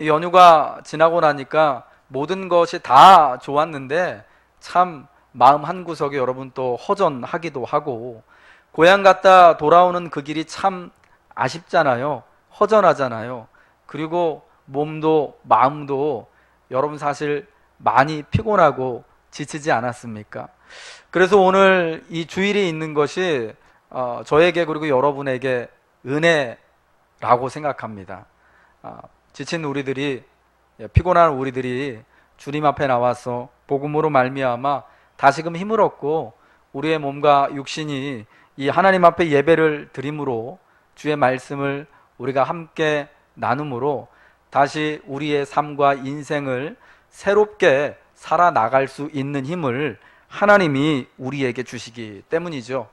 이 연휴가 지나고 나니까 모든 것이 다 좋았는데 참 마음 한구석에 여러분 또 허전하기도 하고, 고향 갔다 돌아오는 그 길이 참 아쉽잖아요. 허전하잖아요. 그리고 몸도 마음도 여러분 사실 많이 피곤하고 지치지 않았습니까? 그래서 오늘 이 주일이 있는 것이 저에게 그리고 여러분에게 은혜라고 생각합니다. 지친 우리들이, 피곤한 우리들이 주님 앞에 나와서 복음으로 말미암아 다시금 힘을 얻고 우리의 몸과 육신이 이 하나님 앞에 예배를 드림으로 주의 말씀을 우리가 함께 나눔으로 다시 우리의 삶과 인생을 새롭게 살아나갈 수 있는 힘을 하나님이 우리에게 주시기 때문이죠.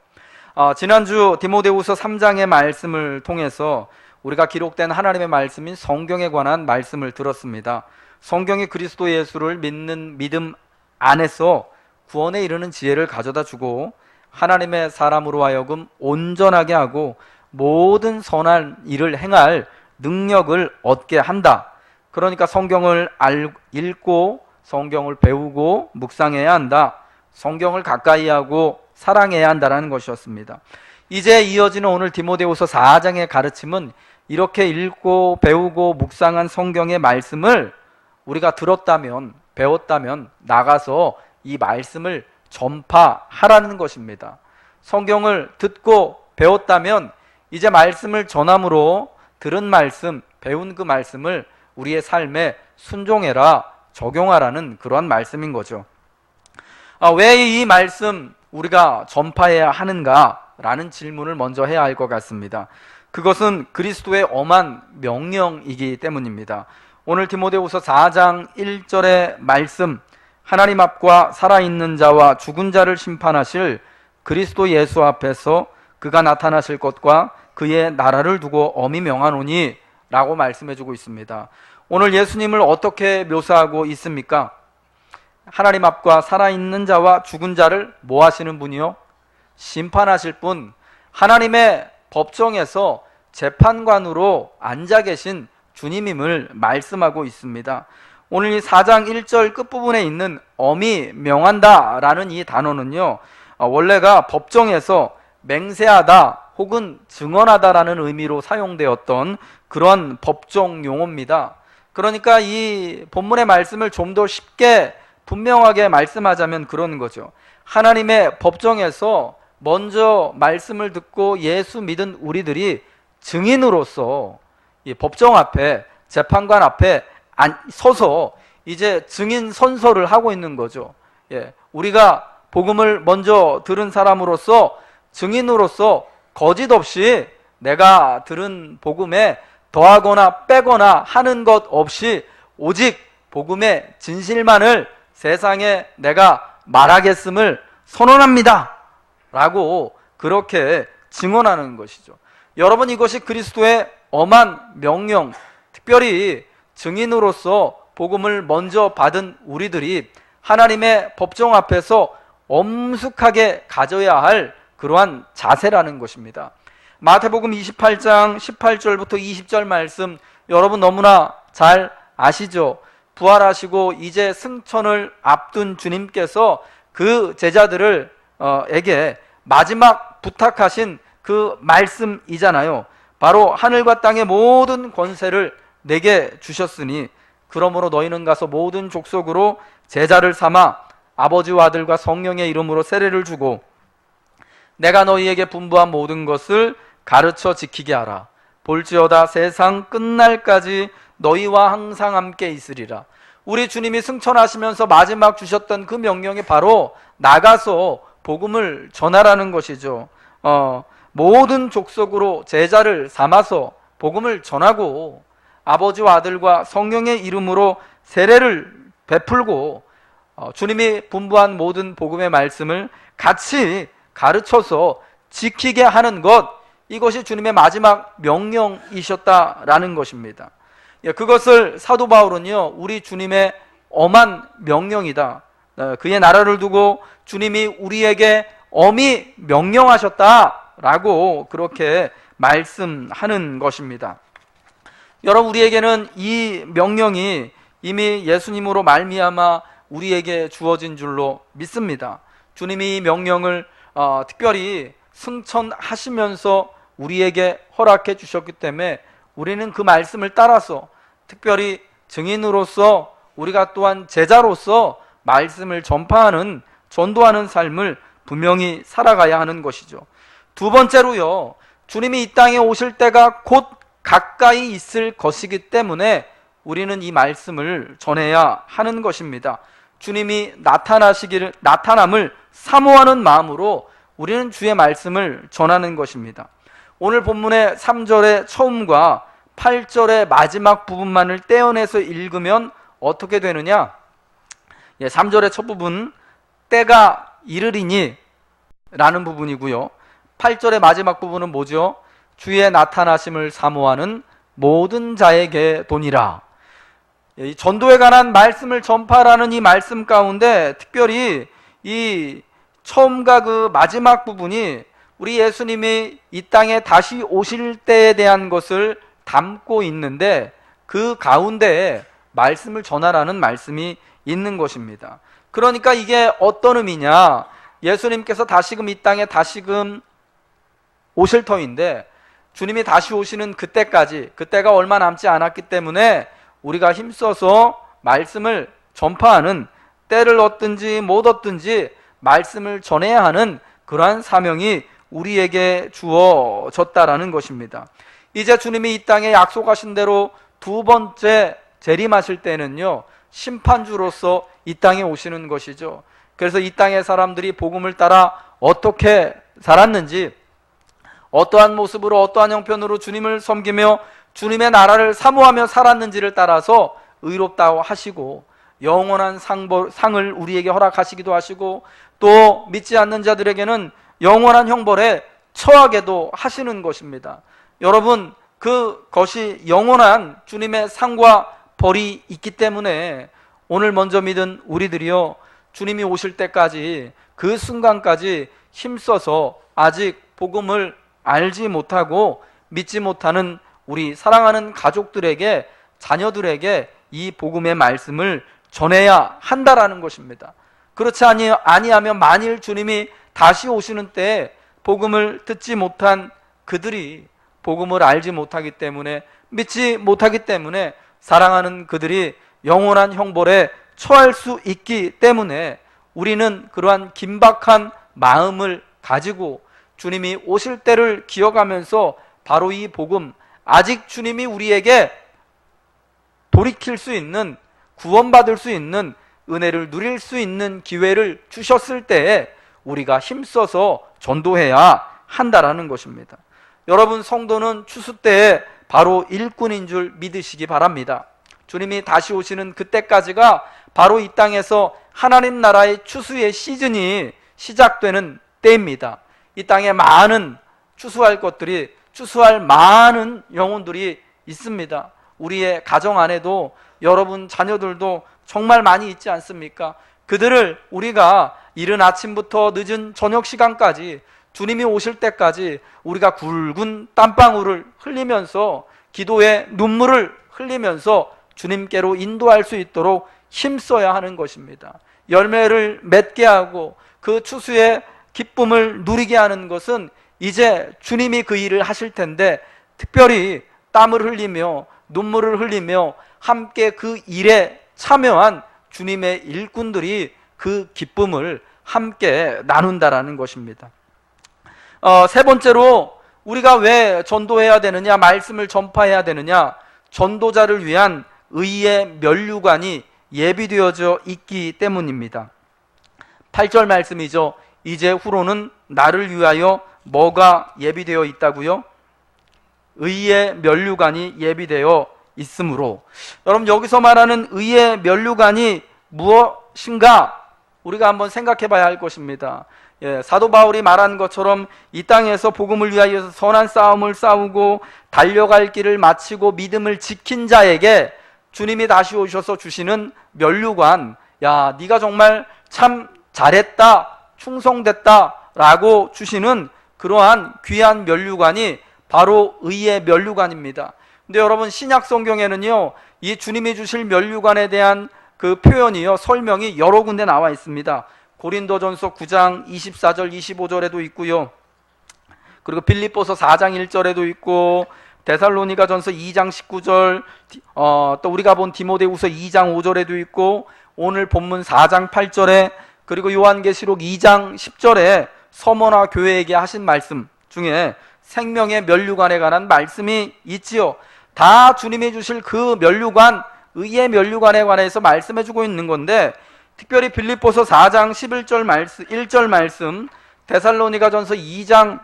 지난주 디모데후서 3장의 말씀을 통해서 우리가 기록된 하나님의 말씀인 성경에 관한 말씀을 들었습니다. 성경이 그리스도 예수를 믿는 믿음 안에서 구원에 이르는 지혜를 가져다 주고 하나님의 사람으로 하여금 온전하게 하고 모든 선한 일을 행할 능력을 얻게 한다. 그러니까 성경을 읽고 성경을 배우고 묵상해야 한다. 성경을 가까이 하고 사랑해야 한다는 것이었습니다. 이제 이어지는 오늘 디모데후서 4장의 가르침은 이렇게 읽고 배우고 묵상한 성경의 말씀을 우리가 들었다면, 배웠다면 나가서 이 말씀을 전파하라는 것입니다. 성경을 듣고 배웠다면 이제 말씀을 전함으로 들은 말씀, 배운 그 말씀을 우리의 삶에 순종해라, 적용하라는 그러한 말씀인 거죠. 왜 이 말씀 우리가 전파해야 하는가라는 질문을 먼저 해야 할 것 같습니다. 그것은 그리스도의 엄한 명령이기 때문입니다. 오늘 디모데후서 4장 1절의 말씀, 하나님 앞과 살아있는 자와 죽은 자를 심판하실 그리스도 예수 앞에서 그가 나타나실 것과 그의 나라를 두고 엄히 명하노니 라고 말씀해주고 있습니다. 오늘 예수님을 어떻게 묘사하고 있습니까? 하나님 앞과 살아있는 자와 죽은 자를 뭐 하시는 분이요? 심판하실 분, 하나님의 법정에서 재판관으로 앉아 계신 주님임을 말씀하고 있습니다. 오늘 이 4장 1절 끝부분에 있는 엄히 명한다 라는 이 단어는요, 원래가 법정에서 맹세하다 혹은 증언하다 라는 의미로 사용되었던 그런 법정 용어입니다. 그러니까 이 본문의 말씀을 좀 더 쉽게 분명하게 말씀하자면 그런 거죠. 하나님의 법정에서 먼저 말씀을 듣고 예수 믿은 우리들이 증인으로서 이 법정 앞에, 재판관 앞에 서서 이제 증인 선서를 하고 있는 거죠. 우리가 복음을 먼저 들은 사람으로서, 증인으로서 거짓 없이 내가 들은 복음에 더하거나 빼거나 하는 것 없이 오직 복음의 진실만을 세상에 내가 말하겠음을 선언합니다 라고 그렇게 증언하는 것이죠. 여러분, 이것이 그리스도의 엄한 명령, 특별히 증인으로서 복음을 먼저 받은 우리들이 하나님의 법정 앞에서 엄숙하게 가져야 할 그러한 자세라는 것입니다. 마태복음 28장 18절부터 20절 말씀 여러분 너무나 잘 아시죠? 부활하시고 이제 승천을 앞둔 주님께서 그 제자들을 에게 마지막 부탁하신 그 말씀이잖아요. 바로 하늘과 땅의 모든 권세를 내게 주셨으니 그러므로 너희는 가서 모든 족속으로 제자를 삼아 아버지와 아들과 성령의 이름으로 세례를 주고 내가 너희에게 분부한 모든 것을 가르쳐 지키게 하라. 볼지어다 세상 끝날까지 너희와 항상 함께 있으리라. 우리 주님이 승천하시면서 마지막 주셨던 그 명령이 바로 나가서 복음을 전하라는 것이죠. 모든 족속으로 제자를 삼아서 복음을 전하고 아버지와 아들과 성령의 이름으로 세례를 베풀고 주님이 분부한 모든 복음의 말씀을 같이 가르쳐서 지키게 하는 것, 이것이 주님의 마지막 명령이셨다라는 것입니다. 그것을 사도 바울은요, 우리 주님의 엄한 명령이다, 그의 나라를 두고 주님이 우리에게 엄히 명령하셨다라고 그렇게 말씀하는 것입니다. 여러분, 우리에게는 이 명령이 이미 예수님으로 말미암아 우리에게 주어진 줄로 믿습니다. 주님이 이 명령을 특별히 승천하시면서 우리에게 허락해 주셨기 때문에 우리는 그 말씀을 따라서 특별히 증인으로서 우리가 또한 제자로서 말씀을 전파하는, 전도하는 삶을 분명히 살아가야 하는 것이죠. 두 번째로요, 주님이 이 땅에 오실 때가 곧 가까이 있을 것이기 때문에 우리는 이 말씀을 전해야 하는 것입니다. 주님이 나타남을 사모하는 마음으로 우리는 주의 말씀을 전하는 것입니다. 오늘 본문의 3절의 처음과 8절의 마지막 부분만을 떼어내서 읽으면 어떻게 되느냐? 3절의 첫 부분, 때가 이르리니 라는 부분이고요. 8절의 마지막 부분은 뭐죠? 주의 나타나심을 사모하는 모든 자에게 도니라. 이 전도에 관한 말씀을 전파라는 이 말씀 가운데 특별히 이 처음과 그 마지막 부분이 우리 예수님이 이 땅에 다시 오실 때에 대한 것을 담고 있는데, 그 가운데에 말씀을 전하라는 말씀이 있는 것입니다. 그러니까 이게 어떤 의미냐? 예수님께서 다시금 이 땅에 다시금 오실 터인데, 주님이 다시 오시는 그때까지, 그때가 얼마 남지 않았기 때문에 우리가 힘써서 말씀을 전파하는, 때를 얻든지 못 얻든지 말씀을 전해야 하는 그러한 사명이 우리에게 주어졌다라는 것입니다. 이제 주님이 이 땅에 약속하신 대로 두 번째 재림하실 때는요, 심판주로서 이 땅에 오시는 것이죠. 그래서 이 땅의 사람들이 복음을 따라 어떻게 살았는지, 어떠한 모습으로 어떠한 형편으로 주님을 섬기며 주님의 나라를 사모하며 살았는지를 따라서 의롭다고 하시고 영원한 상을 우리에게 허락하시기도 하시고, 또 믿지 않는 자들에게는 영원한 형벌에 처하게도 하시는 것입니다. 여러분, 그것이 영원한 주님의 상과 벌이 있기 때문에 오늘 먼저 믿은 우리들이요, 주님이 오실 때까지, 그 순간까지 힘써서 아직 복음을 알지 못하고 믿지 못하는 우리 사랑하는 가족들에게, 자녀들에게 이 복음의 말씀을 전해야 한다라는 것입니다. 그렇지 아니하면 만일 주님이 다시 오시는 때에 복음을 듣지 못한 그들이 복음을 알지 못하기 때문에, 믿지 못하기 때문에 사랑하는 그들이 영원한 형벌에 처할 수 있기 때문에 우리는 그러한 긴박한 마음을 가지고 주님이 오실 때를 기억하면서 바로 이 복음, 아직 주님이 우리에게 돌이킬 수 있는, 구원받을 수 있는, 은혜를 누릴 수 있는 기회를 주셨을 때에 우리가 힘써서 전도해야 한다라는 것입니다. 여러분, 성도는 추수 때에 바로 일꾼인 줄 믿으시기 바랍니다. 주님이 다시 오시는 그때까지가 바로 이 땅에서 하나님 나라의 추수의 시즌이 시작되는 때입니다. 이 땅에 많은 추수할 것들이, 추수할 많은 영혼들이 있습니다. 우리의 가정 안에도 여러분 자녀들도 정말 많이 있지 않습니까? 그들을 우리가 이른 아침부터 늦은 저녁 시간까지, 주님이 오실 때까지 우리가 굵은 땀방울을 흘리면서, 기도의 눈물을 흘리면서 주님께로 인도할 수 있도록 힘써야 하는 것입니다. 열매를 맺게 하고 그 추수의 기쁨을 누리게 하는 것은 이제 주님이 그 일을 하실 텐데, 특별히 땀을 흘리며 눈물을 흘리며 함께 그 일에 참여한 주님의 일꾼들이 그 기쁨을 함께 나눈다라는 것입니다. 세 번째로 우리가 왜 전도해야 되느냐, 말씀을 전파해야 되느냐? 전도자를 위한 의의 면류관이 예비되어져 있기 때문입니다. 8절 말씀이죠. 이제 후로는 나를 위하여 뭐가 예비되어 있다고요? 의의 면류관이 예비되어 있으므로. 여러분, 여기서 말하는 의의 면류관이 무엇인가 우리가 한번 생각해 봐야 할 것입니다. 사도 바울이 말한 것처럼 이 땅에서 복음을 위하여 선한 싸움을 싸우고 달려갈 길을 마치고 믿음을 지킨 자에게 주님이 다시 오셔서 주시는 면류관, 야, 네가 정말 참 잘했다, 충성됐다 라고 주시는 그러한 귀한 면류관이 바로 의의 면류관입니다. 근데 여러분 신약 성경에는요, 이 주님이 주실 면류관에 대한 그 표현이요, 설명이 여러 군데 나와 있습니다. 고린도전서 9장 24절 25절에도 있고요. 그리고 빌립보서 4장 1절에도 있고, 데살로니가전서 2장 19절, 또 우리가 본 디모데후서 2장 5절에도 있고, 오늘 본문 4장 8절에, 그리고 요한계시록 2장 10절에 서머나 교회에게 하신 말씀 중에 생명의 면류관에 관한 말씀이 있지요. 다 주님이 주실 그 면류관, 의의 면류관에 관해서 말씀해 주고 있는 건데, 특별히 빌립보서 4장 11절 말씀, 1절 말씀, 데살로니가전서 2장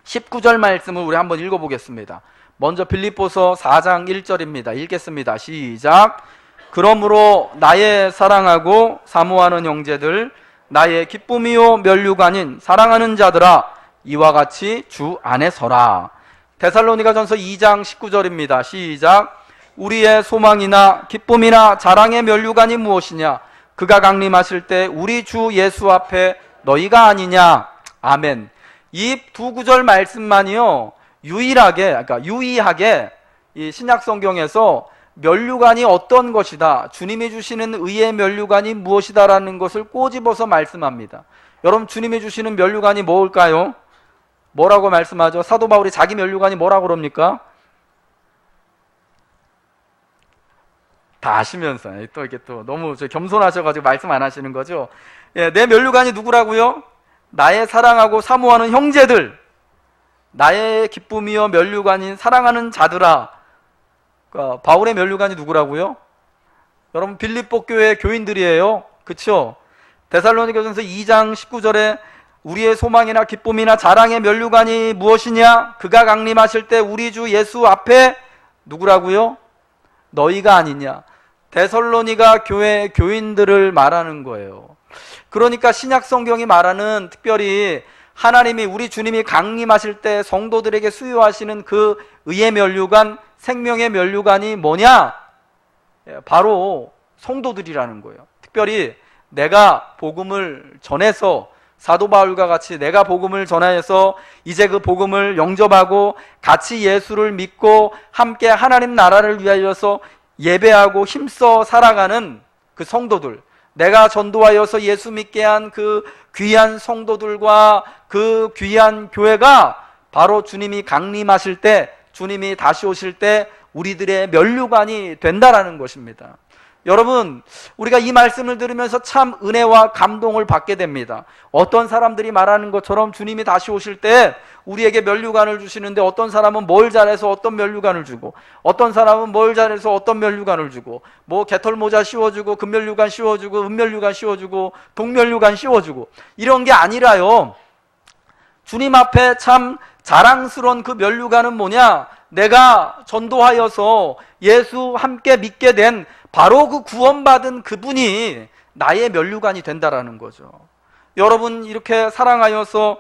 19절 말씀을 우리 한번 읽어보겠습니다. 먼저 빌립보서 4장 1절입니다. 읽겠습니다. 시작. 그러므로 나의 사랑하고 사모하는 형제들, 나의 기쁨이요 면류관인 사랑하는 자들아, 이와 같이 주 안에 서라. 데살로니가전서 2장 19절입니다. 시작. 우리의 소망이나 기쁨이나 자랑의 면류관이 무엇이냐? 그가 강림하실 때 우리 주 예수 앞에 너희가 아니냐? 아멘. 이 두 구절 말씀만이요, 유의하게 이 신약 성경에서 면류관이 어떤 것이다, 주님이 주시는 의의 면류관이 무엇이다라는 것을 꼬집어서 말씀합니다. 여러분, 주님이 주시는 면류관이 뭘까요? 뭐라고 말씀하죠? 사도 바울이 자기 면류관이 뭐라고 그럽니까? 다 아시면서 또 이렇게 또 너무 겸손하셔가지고 말씀 안 하시는 거죠. 예, 내 면류관이 누구라고요? 나의 사랑하고 사모하는 형제들, 나의 기쁨이여 면류관인 사랑하는 자들아. 그러니까 바울의 면류관이 누구라고요? 여러분, 빌립보 교회 교인들이에요. 그쵸? 데살로니가전서 2장 19절에 우리의 소망이나 기쁨이나 자랑의 면류관이 무엇이냐? 그가 강림하실 때 우리 주 예수 앞에 누구라고요? 너희가 아니냐? 데살로니가 교회 교인들을 말하는 거예요. 그러니까 신약 성경이 말하는, 특별히 하나님이, 우리 주님이 강림하실 때 성도들에게 수요하시는 그 의의 면류관, 생명의 면류관이 뭐냐? 바로 성도들이라는 거예요. 특별히 내가 복음을 전해서, 사도 바울과 같이 내가 복음을 전하여서 이제 그 복음을 영접하고 같이 예수를 믿고 함께 하나님 나라를 위하여서 예배하고 힘써 살아가는 그 성도들, 내가 전도하여서 예수 믿게 한 그 귀한 성도들과 그 귀한 교회가 바로 주님이 강림하실 때, 주님이 다시 오실 때 우리들의 면류관이 된다라는 것입니다. 여러분, 우리가 이 말씀을 들으면서 참 은혜와 감동을 받게 됩니다. 어떤 사람들이 말하는 것처럼 주님이 다시 오실 때 우리에게 면류관을 주시는데, 어떤 사람은 뭘 잘해서 어떤 면류관을 주고, 어떤 사람은 뭘 잘해서 어떤 면류관을 주고, 뭐 개털모자 씌워주고, 금면류관 씌워주고, 은면류관 씌워주고, 동면류관 씌워주고, 이런 게 아니라요, 주님 앞에 참 자랑스러운 그 면류관은 뭐냐? 내가 전도하여서 예수 함께 믿게 된 바로 그 구원받은 그분이 나의 면류관이 된다라는 거죠. 여러분, 이렇게 사랑하여서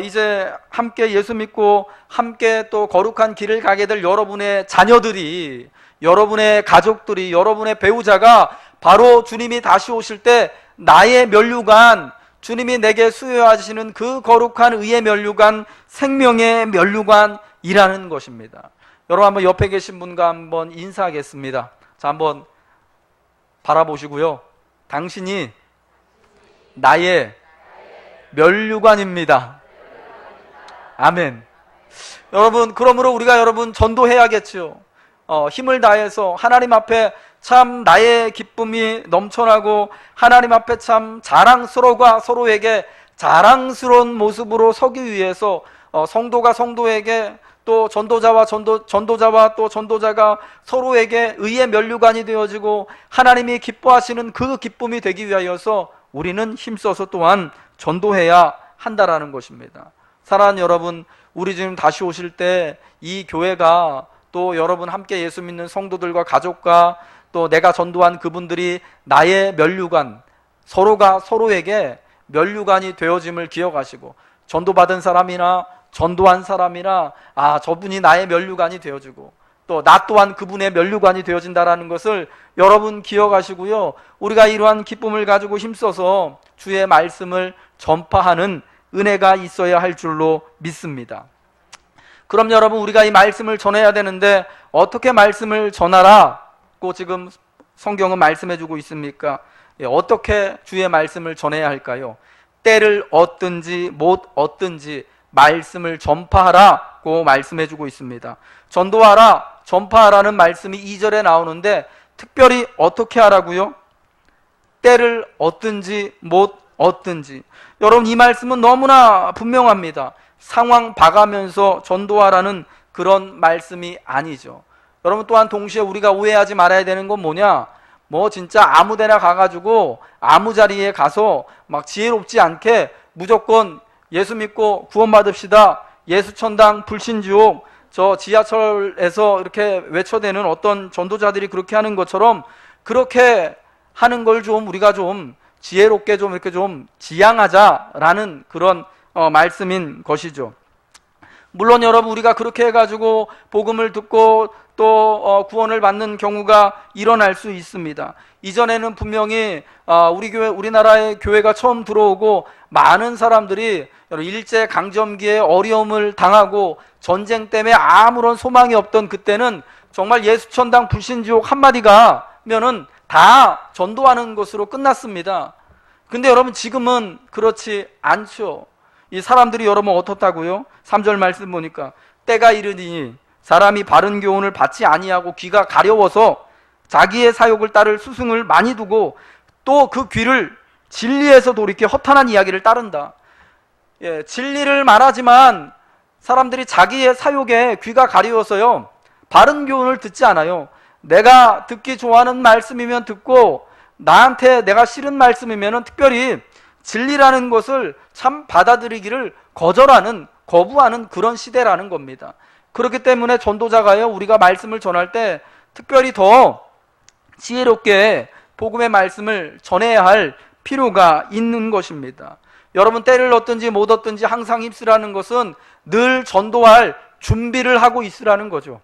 이제 함께 예수 믿고 함께 또 거룩한 길을 가게 될 여러분의 자녀들이, 여러분의 가족들이, 여러분의 배우자가 바로 주님이 다시 오실 때 나의 면류관, 주님이 내게 수여하시는 그 거룩한 의의 면류관, 생명의 면류관이라는 것입니다. 여러분, 한번 옆에 계신 분과 한번 인사하겠습니다. 자, 한번 바라보시고요. 당신이 나의 면류관입니다. 아멘. 여러분, 그러므로 우리가 여러분 전도해야겠죠. 힘을 다해서 하나님 앞에 참 나의 기쁨이 넘쳐나고 하나님 앞에 참 자랑스러워가 서로에게 자랑스러운 모습으로 서기 위해서 성도가 성도에게, 또 전도자와 또 전도자가 서로에게 의의 면류관이 되어지고 하나님이 기뻐하시는 그 기쁨이 되기 위하여서 우리는 힘써서 또한 전도해야 한다라는 것입니다. 사랑하는 여러분, 우리 주님 다시 오실 때 이 교회가, 또 여러분 함께 예수 믿는 성도들과 가족과 또 내가 전도한 그분들이 나의 면류관, 서로가 서로에게 면류관이 되어짐을 기억하시고, 전도받은 사람이나 전도한 사람이나 저분이 나의 면류관이 되어주고 또 나 또한 그분의 면류관이 되어진다라는 것을 여러분 기억하시고요. 우리가 이러한 기쁨을 가지고 힘써서 주의 말씀을 전파하는 은혜가 있어야 할 줄로 믿습니다. 그럼 여러분, 우리가 이 말씀을 전해야 되는데 어떻게 말씀을 전하라고 지금 성경은 말씀해주고 있습니까? 어떻게 주의 말씀을 전해야 할까요? 때를 얻든지 못 얻든지 말씀을 전파하라고 말씀해주고 있습니다. 전도하라, 전파하라는 말씀이 2절에 나오는데 특별히 어떻게 하라고요? 때를 얻든지 못 얻든지. 여러분, 이 말씀은 너무나 분명합니다. 상황 봐가면서 전도하라는 그런 말씀이 아니죠. 여러분, 또한 동시에 우리가 오해하지 말아야 되는 건 뭐냐? 뭐 진짜 아무 데나 가가지고 아무 자리에 가서 막 지혜롭지 않게 무조건 예수 믿고 구원받읍시다, 예수 천당 불신지옥, 저 지하철에서 이렇게 외쳐대는 어떤 전도자들이 그렇게 하는 것처럼 그렇게 하는 걸 좀 우리가 좀 지혜롭게 좀 이렇게 좀 지양하자라는 그런 말씀인 것이죠. 물론 여러분, 우리가 그렇게 해가지고 복음을 듣고 또 구원을 받는 경우가 일어날 수 있습니다. 이전에는 분명히 우리나라의 교회가 처음 들어오고 많은 사람들이 일제 강점기에 어려움을 당하고 전쟁 때문에 아무런 소망이 없던 그때는 정말 예수천당 불신지옥 한마디가 면은 다 전도하는 것으로 끝났습니다. 근데 여러분, 지금은 그렇지 않죠. 이 사람들이 여러분 어떻다고요? 3절 말씀 보니까 때가 이르니 사람이 바른 교훈을 받지 아니하고 귀가 가려워서 자기의 사욕을 따를 스승을 많이 두고 또 그 귀를 진리에서 돌이켜 허탄한 이야기를 따른다. 진리를 말하지만 사람들이 자기의 사욕에 귀가 가려워서요, 바른 교훈을 듣지 않아요. 내가 듣기 좋아하는 말씀이면 듣고 나한테 내가 싫은 말씀이면 특별히 진리라는 것을 참 받아들이기를 거부하는 그런 시대라는 겁니다. 그렇기 때문에 전도자가요, 우리가 말씀을 전할 때 특별히 더 지혜롭게 복음의 말씀을 전해야 할 필요가 있는 것입니다. 여러분, 때를 얻든지 못 얻든지 항상 입쓰라는 것은 늘 전도할 준비를 하고 있으라는 거죠.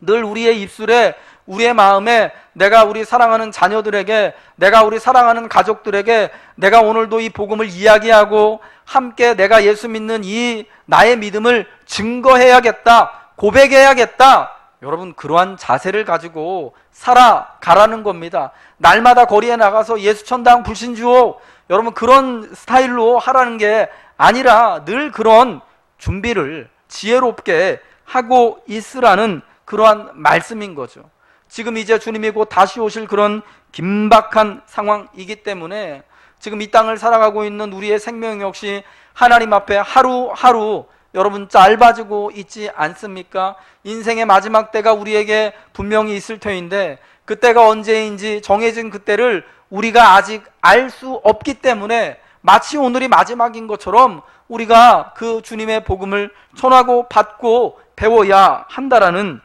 늘 우리의 입술에, 우리의 마음에, 내가 우리 사랑하는 자녀들에게, 내가 우리 사랑하는 가족들에게 내가 오늘도 이 복음을 이야기하고 함께 내가 예수 믿는 이 나의 믿음을 증거해야겠다, 고백해야겠다, 여러분 그러한 자세를 가지고 살아가라는 겁니다. 날마다 거리에 나가서 예수천당 불신주옥, 여러분 그런 스타일로 하라는 게 아니라 늘 그런 준비를 지혜롭게 하고 있으라는 그러한 말씀인 거죠. 지금 이제 주님이 곧 다시 오실 그런 긴박한 상황이기 때문에 지금 이 땅을 살아가고 있는 우리의 생명 역시 하나님 앞에 하루하루 여러분 짧아지고 있지 않습니까? 인생의 마지막 때가 우리에게 분명히 있을 터인데 그때가 언제인지 정해진 그때를 우리가 아직 알 수 없기 때문에 마치 오늘이 마지막인 것처럼 우리가 그 주님의 복음을 전하고 받고 배워야 한다라는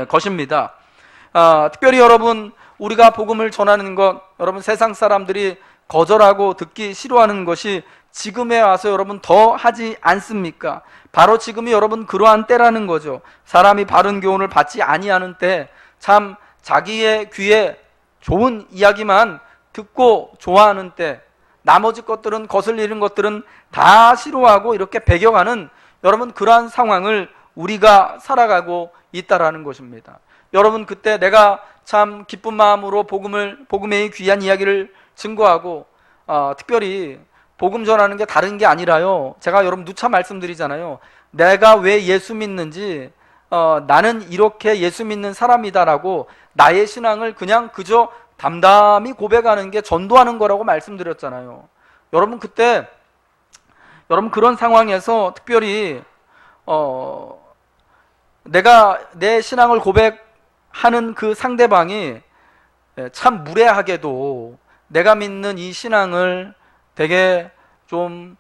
것입니다. 특별히 여러분, 우리가 복음을 전하는 것, 여러분 세상 사람들이 거절하고 듣기 싫어하는 것이 지금에 와서 여러분 더 하지 않습니까? 바로 지금이 여러분 그러한 때라는 거죠. 사람이 바른 교훈을 받지 아니하는 때, 참 자기의 귀에 좋은 이야기만 듣고 좋아하는 때, 나머지 것들은, 거슬리는 것들은 다 싫어하고 이렇게 배겨가는 여러분 그러한 상황을 우리가 살아가고 있다라는 것입니다. 여러분, 그때 내가 참 기쁜 마음으로 복음의 귀한 이야기를 증거하고 특별히 복음 전하는 게 다른 게 아니라요, 제가 여러분 누차 말씀드리잖아요. 내가 왜 예수 믿는지, 나는 이렇게 예수 믿는 사람이다라고 나의 신앙을 그냥 그저 담담히 고백하는 게 전도하는 거라고 말씀드렸잖아요. 여러분, 그때 여러분 그런 상황에서 특별히 내가 내 신앙을 고백하는 그 상대방이 참 무례하게도 내가 믿는 이 신앙을 되게 좀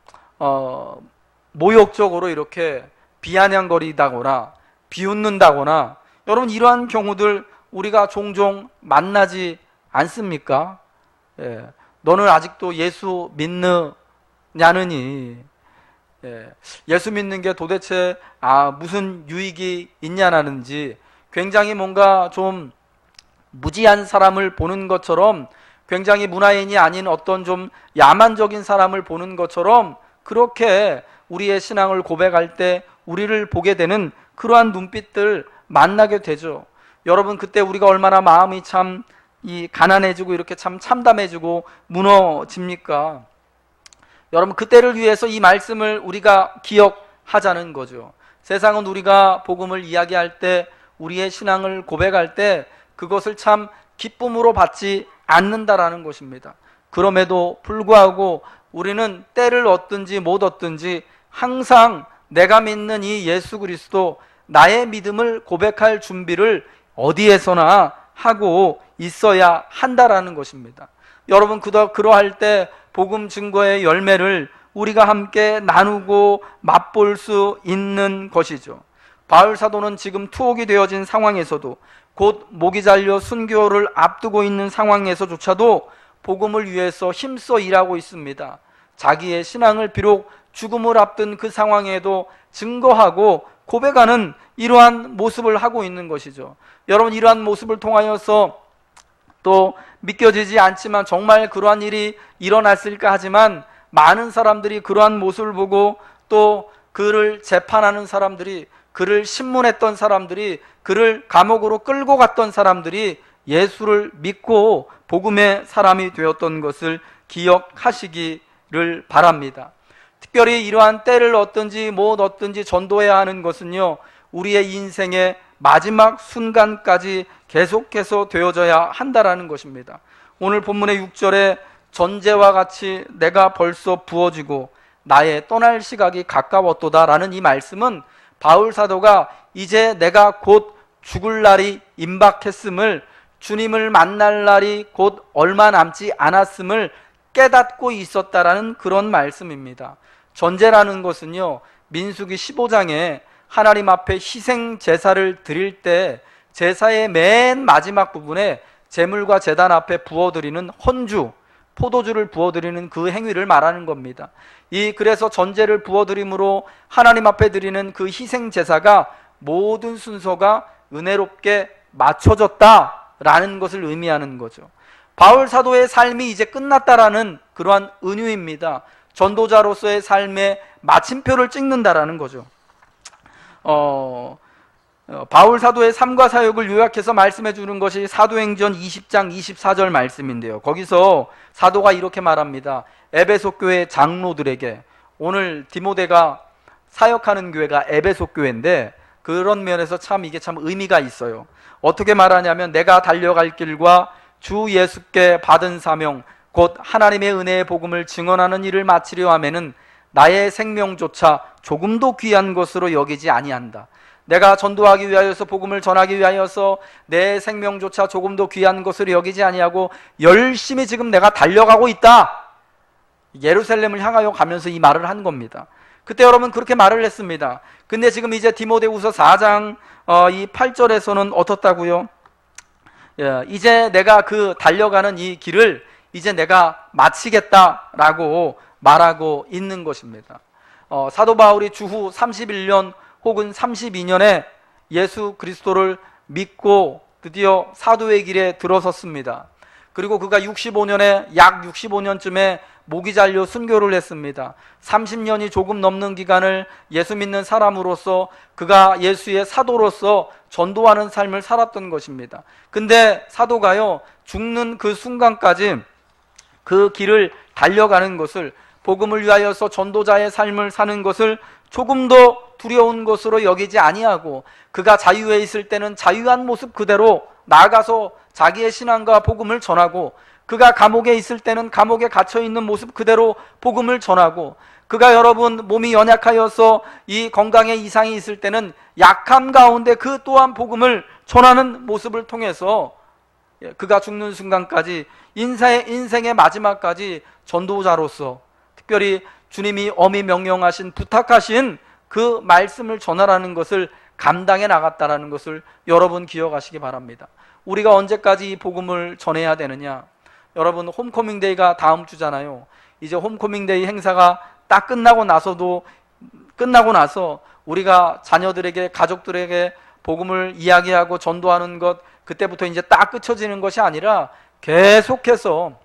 모욕적으로 이렇게 비아냥거리다거나 비웃는다거나, 여러분 이러한 경우들 우리가 종종 만나지 않습니까? 너는 아직도 예수 믿느냐느니, 예수 믿는 게 도대체 무슨 유익이 있냐라는지, 굉장히 뭔가 좀 무지한 사람을 보는 것처럼, 굉장히 문화인이 아닌 어떤 좀 야만적인 사람을 보는 것처럼 그렇게 우리의 신앙을 고백할 때 우리를 보게 되는 그러한 눈빛들 만나게 되죠. 여러분, 그때 우리가 얼마나 마음이 참 가난해지고 이렇게 참 참담해지고 무너집니까? 여러분, 그때를 위해서 이 말씀을 우리가 기억하자는 거죠. 세상은 우리가 복음을 이야기할 때, 우리의 신앙을 고백할 때 그것을 참 기쁨으로 받지 않는다라는 것입니다. 그럼에도 불구하고 우리는 때를 얻든지 못 얻든지 항상 내가 믿는 이 예수 그리스도, 나의 믿음을 고백할 준비를 어디에서나 하고 있어야 한다라는 것입니다. 여러분, 그러할 때 복음 증거의 열매를 우리가 함께 나누고 맛볼 수 있는 것이죠. 바울 사도는 지금 투옥이 되어진 상황에서도, 곧 목이 잘려 순교를 앞두고 있는 상황에서조차도 복음을 위해서 힘써 일하고 있습니다. 자기의 신앙을 비록 죽음을 앞둔 그 상황에도 증거하고 고백하는 이러한 모습을 하고 있는 것이죠. 여러분, 이러한 모습을 통하여서 또 믿겨지지 않지만 정말 그러한 일이 일어났을까 하지만 많은 사람들이 그러한 모습을 보고, 또 그를 재판하는 사람들이, 그를 신문했던 사람들이, 그를 감옥으로 끌고 갔던 사람들이 예수를 믿고 복음의 사람이 되었던 것을 기억하시기를 바랍니다. 특별히 이러한 때를 얻든지 못 얻든지 전도해야 하는 것은요, 우리의 인생의 마지막 순간까지 계속해서 되어져야 한다라는 것입니다. 오늘 본문의 6절에 전제와 같이 내가 벌써 부어지고 나의 떠날 시각이 가까웠도다 라는 이 말씀은 바울 사도가 이제 내가 곧 죽을 날이 임박했음을, 주님을 만날 날이 곧 얼마 남지 않았음을 깨닫고 있었다라는 그런 말씀입니다. 전제라는 것은요, 민수기 15장에 하나님 앞에 희생 제사를 드릴 때 제사의 맨 마지막 부분에 제물과 제단 앞에 부어드리는 헌주, 포도주를 부어드리는 그 행위를 말하는 겁니다. 그래서 전제를 부어드림으로 하나님 앞에 드리는 그 희생 제사가 모든 순서가 은혜롭게 맞춰졌다라는 것을 의미하는 거죠. 바울 사도의 삶이 이제 끝났다라는 그러한 은유입니다. 전도자로서의 삶의 마침표를 찍는다라는 거죠. 바울 사도의 삶과 사역을 요약해서 말씀해 주는 것이 사도행전 20장 24절 말씀인데요. 거기서 사도가 이렇게 말합니다. 에베소 교회 장로들에게, 오늘 디모데가 사역하는 교회가 에베소 교회인데 그런 면에서 참 이게 참 의미가 있어요. 어떻게 말하냐면, 내가 달려갈 길과 주 예수께 받은 사명, 곧 하나님의 은혜의 복음을 증언하는 일을 마치려 하면은 나의 생명조차 조금도 귀한 것으로 여기지 아니한다. 내가 전도하기 위하여서, 복음을 전하기 위하여서 내 생명조차 조금도 귀한 것으로 여기지 아니하고 열심히 지금 내가 달려가고 있다. 예루살렘을 향하여 가면서 이 말을 한 겁니다. 그때 여러분 그렇게 말을 했습니다. 근데 지금 이제 디모데후서 4장 이 8절에서는 어떻다고요? 이제 내가 그 달려가는 이 길을 이제 내가 마치겠다라고 말하고 있는 것입니다. 사도 바울이 주후 31년 혹은 32년에 예수 그리스도를 믿고 드디어 사도의 길에 들어섰습니다. 그리고 그가 65년에 약 65년쯤에 목이 잘려 순교를 했습니다. 30년이 조금 넘는 기간을 예수 믿는 사람으로서 그가 예수의 사도로서 전도하는 삶을 살았던 것입니다. 근데 사도가요, 죽는 그 순간까지 그 길을 달려가는 것을, 복음을 위하여서 전도자의 삶을 사는 것을 조금도 두려운 것으로 여기지 아니하고, 그가 자유에 있을 때는 자유한 모습 그대로 나아가서 자기의 신앙과 복음을 전하고, 그가 감옥에 있을 때는 감옥에 갇혀 있는 모습 그대로 복음을 전하고, 그가 여러분 몸이 연약하여서 이 건강에 이상이 있을 때는 약함 가운데 그 또한 복음을 전하는 모습을 통해서 그가 죽는 순간까지, 인생의 마지막까지 전도자로서, 특별히 주님이 엄히 명령하신, 부탁하신 그 말씀을 전하라는 것을 감당해 나갔다라는 것을 여러분 기억하시기 바랍니다. 우리가 언제까지 이 복음을 전해야 되느냐? 여러분, 홈커밍데이가 다음 주잖아요. 이제 홈커밍데이 행사가 딱 끝나고 나서 우리가 자녀들에게, 가족들에게 복음을 이야기하고 전도하는 것, 그때부터 이제 딱 끝쳐지는 것이 아니라 계속해서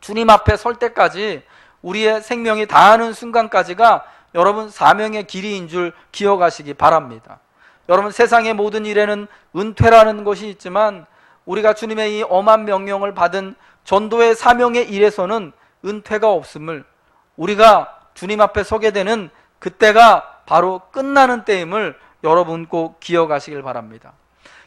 주님 앞에 설 때까지, 우리의 생명이 다하는 순간까지가 여러분 사명의 길이인 줄 기억하시기 바랍니다. 여러분, 세상의 모든 일에는 은퇴라는 것이 있지만 우리가 주님의 이 엄한 명령을 받은 전도의 사명의 일에서는 은퇴가 없음을, 우리가 주님 앞에 서게 되는 그때가 바로 끝나는 때임을 여러분 꼭 기억하시길 바랍니다.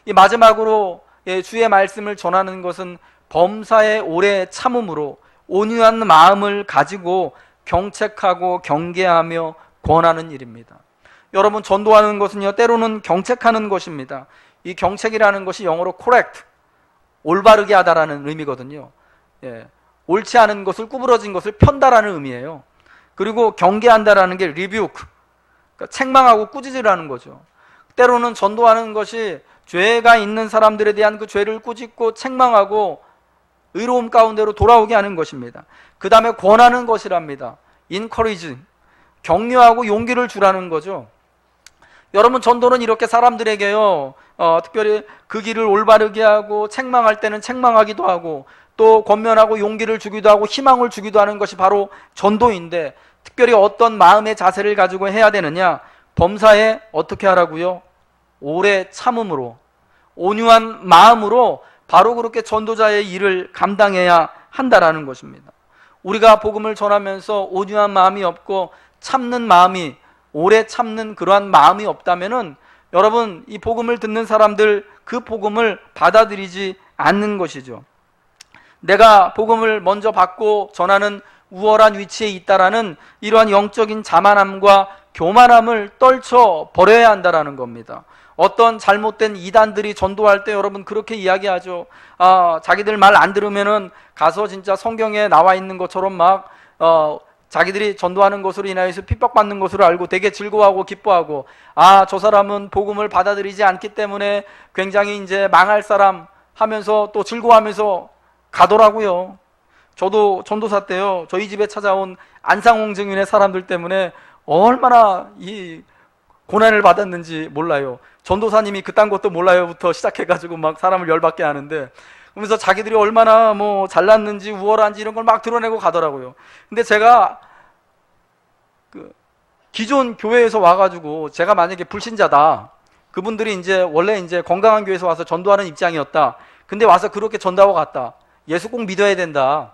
이 마지막으로 주의 말씀을 전하는 것은 범사에 오래 참음으로 온유한 마음을 가지고 경책하고 경계하며 권하는 일입니다. 여러분, 전도하는 것은요, 때로는 경책하는 것입니다. 이 경책이라는 것이 영어로 correct, 올바르게 하다라는 의미거든요. 옳지 않은 것을, 구부러진 것을 편다라는 의미예요. 그리고 경계한다라는 게 rebuke, 그러니까 책망하고 꾸짖으라는 거죠. 때로는 전도하는 것이 죄가 있는 사람들에 대한 그 죄를 꾸짖고 책망하고 의로움 가운데로 돌아오게 하는 것입니다. 그 다음에 권하는 것이랍니다. encourage, 격려하고 용기를 주라는 거죠. 여러분, 전도는 이렇게 사람들에게요, 특별히 그 길을 올바르게 하고 책망할 때는 책망하기도 하고 또 권면하고 용기를 주기도 하고 희망을 주기도 하는 것이 바로 전도인데, 특별히 어떤 마음의 자세를 가지고 해야 되느냐? 범사에 어떻게 하라고요? 오래 참음으로, 온유한 마음으로 바로 그렇게 전도자의 일을 감당해야 한다라는 것입니다. 우리가 복음을 전하면서 온유한 마음이 없고 참는 마음이, 오래 참는 그러한 마음이 없다면은 여러분, 이 복음을 듣는 사람들 그 복음을 받아들이지 않는 것이죠. 내가 복음을 먼저 받고 전하는 우월한 위치에 있다라는 이러한 영적인 자만함과 교만함을 떨쳐 버려야 한다라는 겁니다. 어떤 잘못된 이단들이 전도할 때 여러분 그렇게 이야기하죠. 자기들 말 안 들으면은 가서 진짜 성경에 나와 있는 것처럼 막 자기들이 전도하는 것으로 인하여서 핍박받는 것으로 알고 되게 즐거워하고 기뻐하고, 저 사람은 복음을 받아들이지 않기 때문에 굉장히 이제 망할 사람 하면서 또 즐거워하면서 가더라고요. 저도 전도사 때요, 저희 집에 찾아온 안상홍 증인의 사람들 때문에 얼마나 이 고난을 받았는지 몰라요. 전도사님이 그딴 것도 몰라요부터 시작해가지고 막 사람을 열받게 하는데, 그러면서 자기들이 얼마나 뭐 잘났는지 우월한지 이런 걸 막 드러내고 가더라고요. 근데 제가 그 기존 교회에서 와가지고, 제가 만약에 불신자다, 그분들이 이제 원래 이제 건강한 교회에서 와서 전도하는 입장이었다, 근데 와서 그렇게 전도하고 갔다, 예수 꼭 믿어야 된다,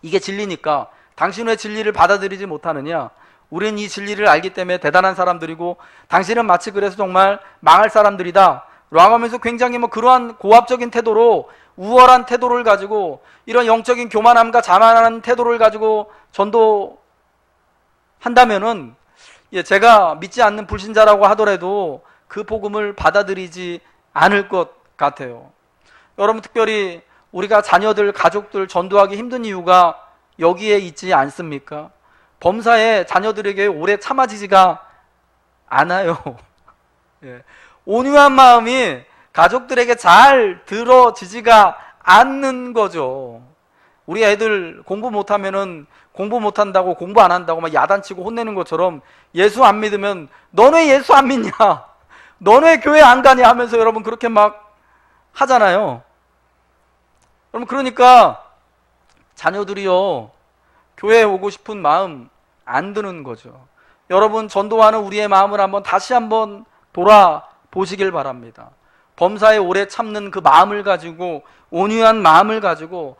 이게 진리니까 당신의 진리를 받아들이지 못하느냐, 우리는 이 진리를 알기 때문에 대단한 사람들이고 당신은 마치 그래서 정말 망할 사람들이다 라고 하면서 굉장히 뭐 그러한 고압적인 태도로, 우월한 태도를 가지고, 이런 영적인 교만함과 자만한 태도를 가지고 전도한다면은 제가 믿지 않는 불신자라고 하더라도 그 복음을 받아들이지 않을 것 같아요. 여러분, 특별히 우리가 자녀들, 가족들 전도하기 힘든 이유가 여기에 있지 않습니까? 범사에 자녀들에게 오래 참아지지가 않아요. 온유한 마음이 가족들에게 잘 들어지지가 않는 거죠. 우리 애들 공부 못하면은 공부 못한다고, 공부 안 한다고 막 야단치고 혼내는 것처럼, 예수 안 믿으면 너네 예수 안 믿냐, 너네 교회 안 가냐 하면서 여러분 그렇게 막 하잖아요. 여러분, 그러니까 자녀들이요, 교회에 오고 싶은 마음 안 드는 거죠. 여러분, 전도하는 우리의 마음을 다시 한번 돌아보시길 바랍니다. 범사에 오래 참는 그 마음을 가지고, 온유한 마음을 가지고,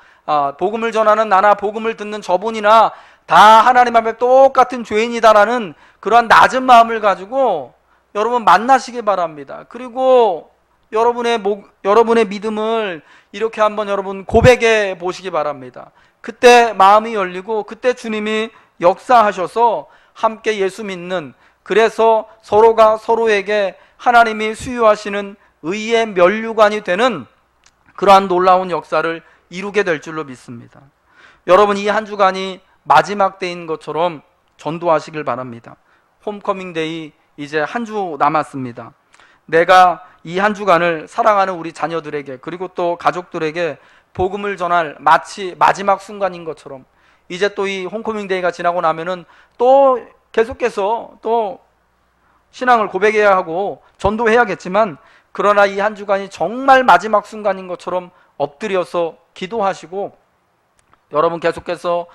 복음을 전하는 나나 복음을 듣는 저분이나 다 하나님 앞에 똑같은 죄인이다라는 그러한 낮은 마음을 가지고 여러분 만나시기 바랍니다. 그리고 여러분의 믿음을 이렇게 한번 여러분 고백해 보시기 바랍니다. 그때 마음이 열리고 그때 주님이 역사하셔서 함께 예수 믿는, 그래서 서로가 서로에게 하나님이 수유하시는 의의 면류관이 되는 그러한 놀라운 역사를 이루게 될 줄로 믿습니다. 여러분, 이 한 주간이 마지막 때인 것처럼 전도하시길 바랍니다. 홈커밍 데이 이제 한 주 남았습니다. 내가 이 한 주간을 사랑하는 우리 자녀들에게, 그리고 또 가족들에게 복음을 전할 마치 마지막 순간인 것처럼, 이제 또 이 홈커밍 데이가 지나고 나면은 또 계속해서 또 신앙을 고백해야 하고 전도해야겠지만, 그러나 이 한 주간이 정말 마지막 순간인 것처럼 엎드려서 기도하시고, 여러분 계속해서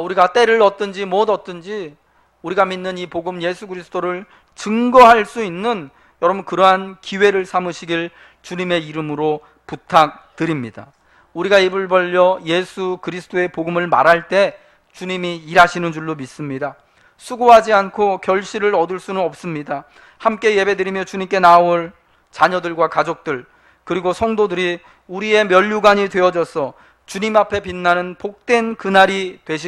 우리가 때를 얻든지 못 얻든지 우리가 믿는 이 복음 예수 그리스도를 증거할 수 있는 여러분 그러한 기회를 삼으시길 주님의 이름으로 부탁드립니다. 우리가 입을 벌려 예수 그리스도의 복음을 말할 때 주님이 일하시는 줄로 믿습니다. 수고하지 않고 결실을 얻을 수는 없습니다. 함께 예배드리며 주님께 나올 자녀들과 가족들 그리고 성도들이 우리의 면류관이 되어져서 주님 앞에 빛나는 복된 그날이 되시